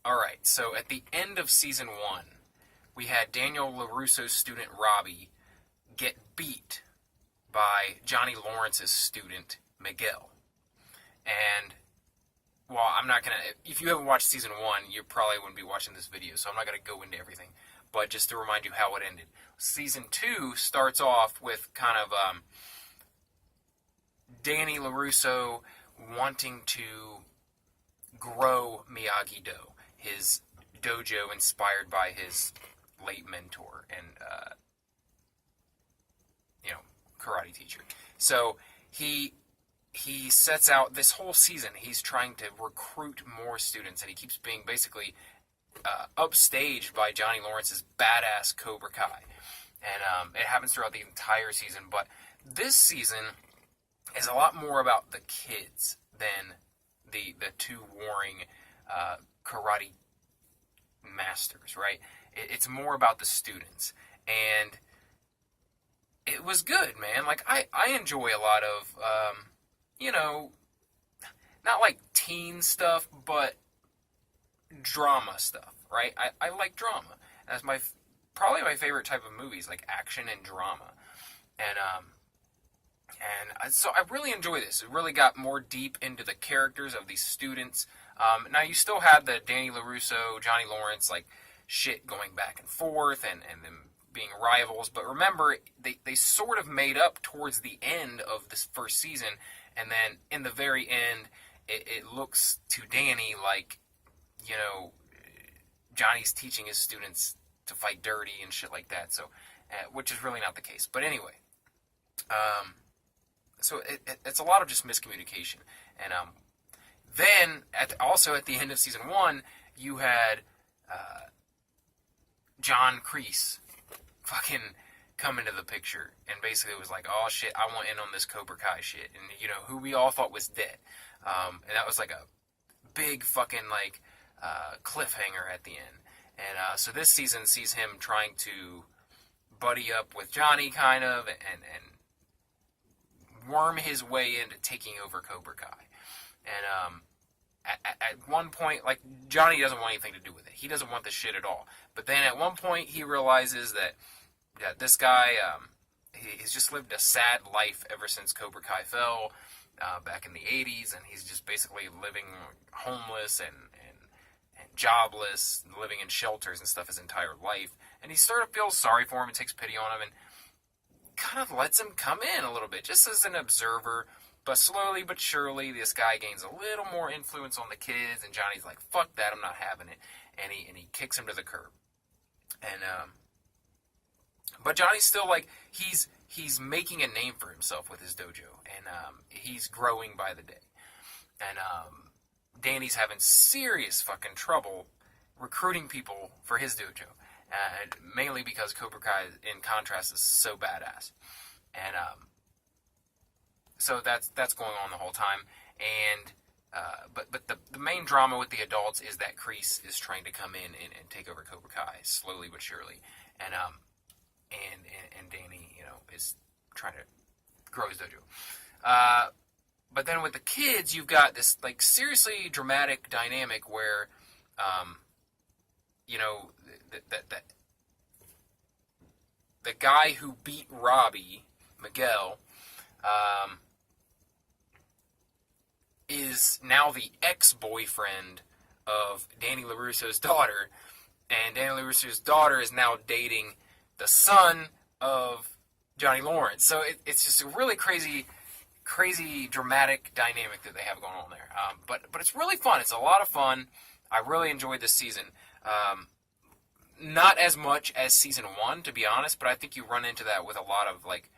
Alright, so at the end of season 1, we had Daniel LaRusso's student Robbie get beat by Johnny Lawrence's student Miguel. And, well, I'm not going to... If you haven't watched season 1, you probably wouldn't be watching this video, so I'm not going to go into everything. But just to remind you how it ended. Season 2 starts off with kind of Danny LaRusso wanting to grow Miyagi-Do, his dojo inspired by his late mentor and, karate teacher. So he sets out this whole season, he's trying to recruit more students, and he keeps being basically upstaged by Johnny Lawrence's badass Cobra Kai. And it happens throughout the entire season, but this season is a lot more about the kids than the two warring karate masters, right? It's more about the students. And it was good, man. Like, I enjoy a lot of, not like teen stuff, but drama stuff, right? I like drama. That's probably my favorite type of movies, like action and drama. And so I really enjoy this. It really got more deep into the characters of these students. Now, you still had the Danny LaRusso, Johnny Lawrence, like, shit going back and forth, and them being rivals. But remember, they sort of made up towards the end of this first season, and then in the very end, it looks to Danny like, Johnny's teaching his students to fight dirty and shit like that. So, which is really not the case. But anyway, so it's a lot of just miscommunication. And then, also at the end of season 1, you had John Kreese fucking come into the picture, and basically was like, oh shit, I want in on this Cobra Kai shit, and who we all thought was dead. And that was like a big fucking like cliffhanger at the end. And so this season sees him trying to buddy up with Johnny, kind of, and worm his way into taking over Cobra Kai. And at one point, like, Johnny doesn't want anything to do with it. He doesn't want this shit at all. But then at one point, he realizes that this guy, he's just lived a sad life ever since Cobra Kai fell back in the 80s, and he's just basically living homeless and jobless, living in shelters and stuff his entire life. And he sort of feels sorry for him and takes pity on him and kind of lets him come in a little bit, just as an observer. But slowly but surely, this guy gains a little more influence on the kids, and Johnny's like, fuck that, I'm not having it. And he kicks him to the curb. And, but Johnny's still, like, he's making a name for himself with his dojo, and he's growing by the day. And Danny's having serious fucking trouble recruiting people for his dojo, mainly because Cobra Kai, in contrast, is so badass. And so that's going on the whole time. And but the main drama with the adults is that Kreese is trying to come in and take over Cobra Kai slowly but surely, and Danny, is trying to grow his dojo. But then with the kids, you've got this like seriously dramatic dynamic where, the guy who beat Robbie, Miguel, is now the ex-boyfriend of Danny LaRusso's daughter, and Danny LaRusso's daughter is now dating the son of Johnny Lawrence. So it's just a really crazy dramatic dynamic that they have going on there. But it's really fun. It's a lot of fun. I really enjoyed this season. Not as much as season 1, to be honest, but I think you run into that with a lot of like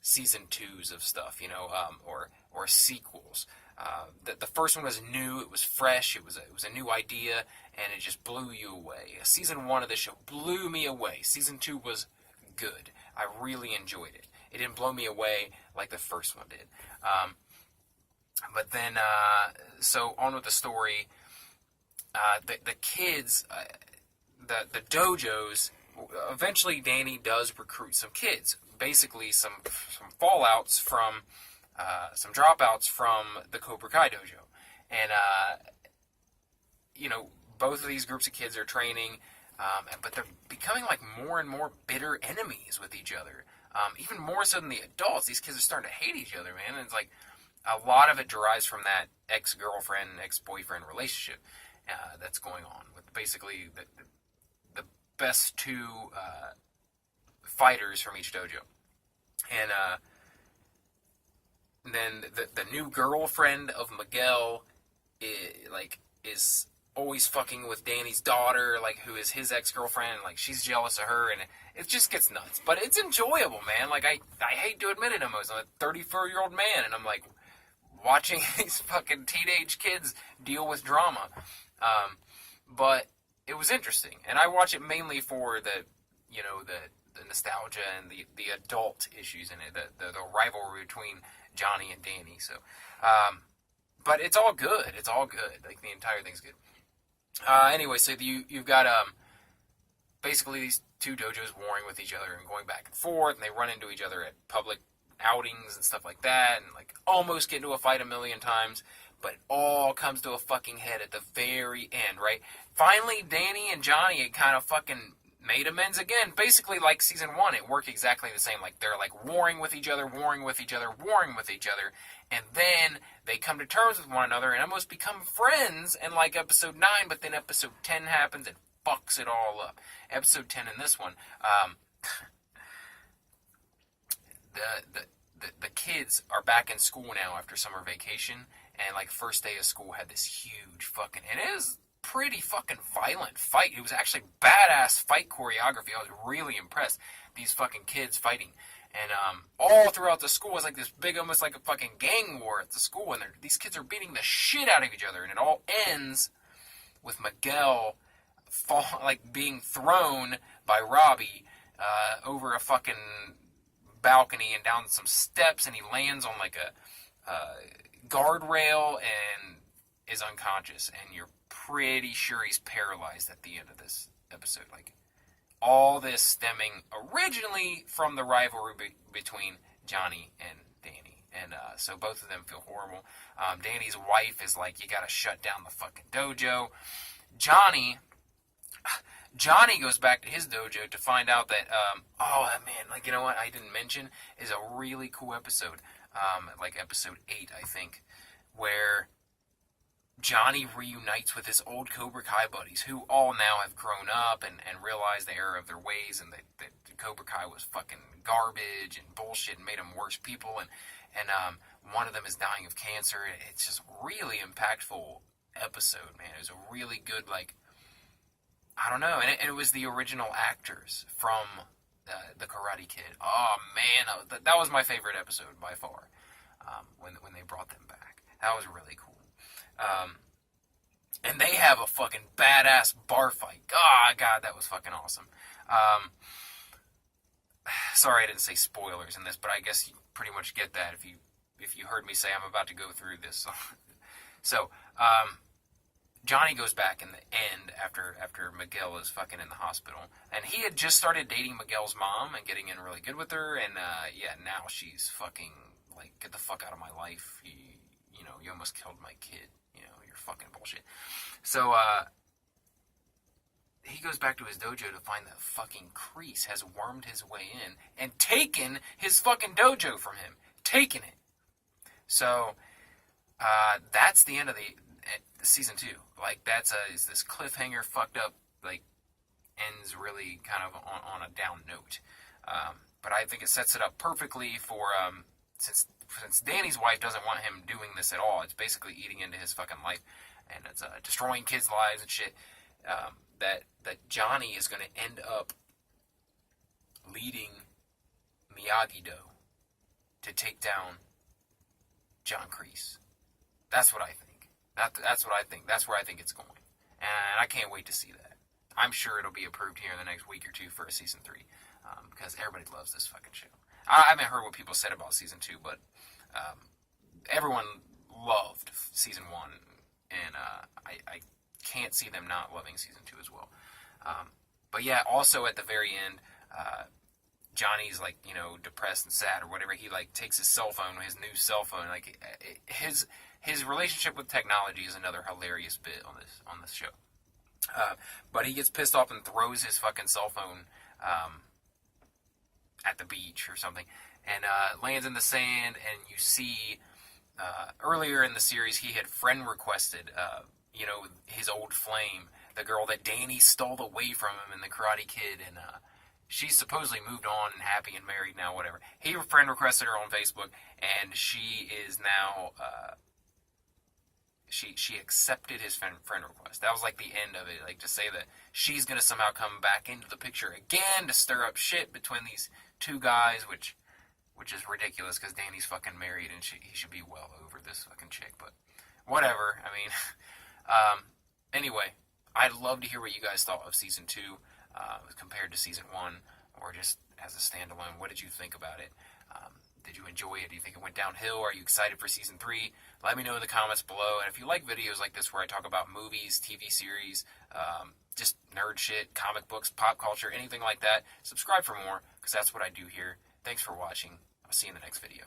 season 2s of stuff, or sequels. The first one was new, it was fresh, it was a new idea, and it just blew you away. Season 1 of the show blew me away. Season 2 was good. I really enjoyed it. It didn't blow me away like the first one did. But then, so on with the story. The kids, the dojos, eventually Danny does recruit some kids. Basically, some fallouts from, some dropouts from the Cobra Kai dojo. And, both of these groups of kids are training, but they're becoming like more and more bitter enemies with each other. Even more so than the adults. These kids are starting to hate each other, man. And it's like a lot of it derives from that ex-girlfriend, ex-boyfriend relationship that's going on with basically the best two fighters from each dojo. And then the new girlfriend of Miguel is always fucking with Danny's daughter, like, who is his ex-girlfriend. Like, she's jealous of her, and it just gets nuts. But it's enjoyable, man. Like, I hate to admit it, I'm a 34-year-old man, and I'm like watching these fucking teenage kids deal with drama. But it was interesting, and I watch it mainly for the nostalgia and the adult issues in it, the rivalry between Johnny and Danny. So, but it's all good. It's all good. Like, the entire thing's good. Anyway, so you've got basically these two dojos warring with each other and going back and forth, and they run into each other at public outings and stuff like that, and like almost get into a fight a million times, but it all comes to a fucking head at the very end, right? Finally, Danny and Johnny had kind of fucking made amends again. Basically, like season 1, it worked exactly the same. Like, they're like warring with each other, and then they come to terms with one another and almost become friends in like episode 9, but then episode 10 happens and fucks it all up. Episode 10 in this one, the kids are back in school now after summer vacation, and like first day of school had this huge fucking, and it is pretty fucking violent fight. It was actually badass fight choreography. I was really impressed. These fucking kids fighting. And all throughout the school was like this big, almost like a fucking gang war at the school. And these kids are beating the shit out of each other. And it all ends with Miguel being thrown by Robbie over a fucking balcony and down some steps. And he lands on like a guardrail and is unconscious. And you're pretty sure he's paralyzed at the end of this episode. Like, all this stemming originally from the rivalry between Johnny and Danny. And so both of them feel horrible. Danny's wife is like, you gotta shut down the fucking dojo. Johnny goes back to his dojo to find out that, oh man, like, you know what I didn't mention is a really cool episode, like episode 8, I think, where Johnny reunites with his old Cobra Kai buddies, who all now have grown up and realized the error of their ways, and that Cobra Kai was fucking garbage and bullshit and made them worse people, and one of them is dying of cancer. It's just really impactful episode, man. It was a really good, like, I don't know, and it was the original actors from the Karate Kid. Oh man, that was my favorite episode by far, when they brought them back. That was really cool. And they have a fucking badass bar fight. Oh, God, that was fucking awesome. Sorry I didn't say spoilers in this, but I guess you pretty much get that if you heard me say I'm about to go through this. So, Johnny goes back in the end after Miguel is fucking in the hospital. And he had just started dating Miguel's mom and getting in really good with her. And, now she's fucking, like, get the fuck out of my life. You almost killed my kid. You're fucking bullshit. So, he goes back to his dojo to find that fucking Kreese has wormed his way in and taken his fucking dojo from him. Taken it. So, that's the end of the season 2. Like, is this cliffhanger fucked up, like, ends really kind of on a down note. But I think it sets it up perfectly for, since Danny's wife doesn't want him doing this at all, it's basically eating into his fucking life, and it's destroying kids' lives and shit, that Johnny is going to end up leading Miyagi-Do to take down John Kreese. That's what I think. That's what I think. That's where I think it's going. And I can't wait to see that. I'm sure it'll be approved here in the next week or two for a season 3, because everybody loves this fucking show. I haven't heard what people said about season 2, but everyone loved season 1, and I can't see them not loving season 2 as well. But yeah, also at the very end, Johnny's like, depressed and sad or whatever. He like takes his cell phone, his new cell phone. Like, his relationship with technology is another hilarious bit on this show. But he gets pissed off and throws his fucking cell phone at the beach or something, and lands in the sand. And you see earlier in the series he had friend requested, his old flame, the girl that Danny stole away from him in the Karate Kid, and she's supposedly moved on and happy and married now, whatever. He friend requested her on Facebook, and she is now. She accepted his friend request. That was like the end of it. Like to say that she's gonna somehow come back into the picture again to stir up shit between these two guys, which is ridiculous because Danny's fucking married and he should be well over this fucking chick. But whatever. I mean, anyway, I'd love to hear what you guys thought of season 2 compared to season 1, or just as a standalone. What did you think about it? Did you enjoy it? Do you think it went downhill? Are you excited for season 3? Let me know in the comments below. And if you like videos like this where I talk about movies, TV series, just nerd shit, comic books, pop culture, anything like that, subscribe for more, because that's what I do here. Thanks for watching. I'll see you in the next video.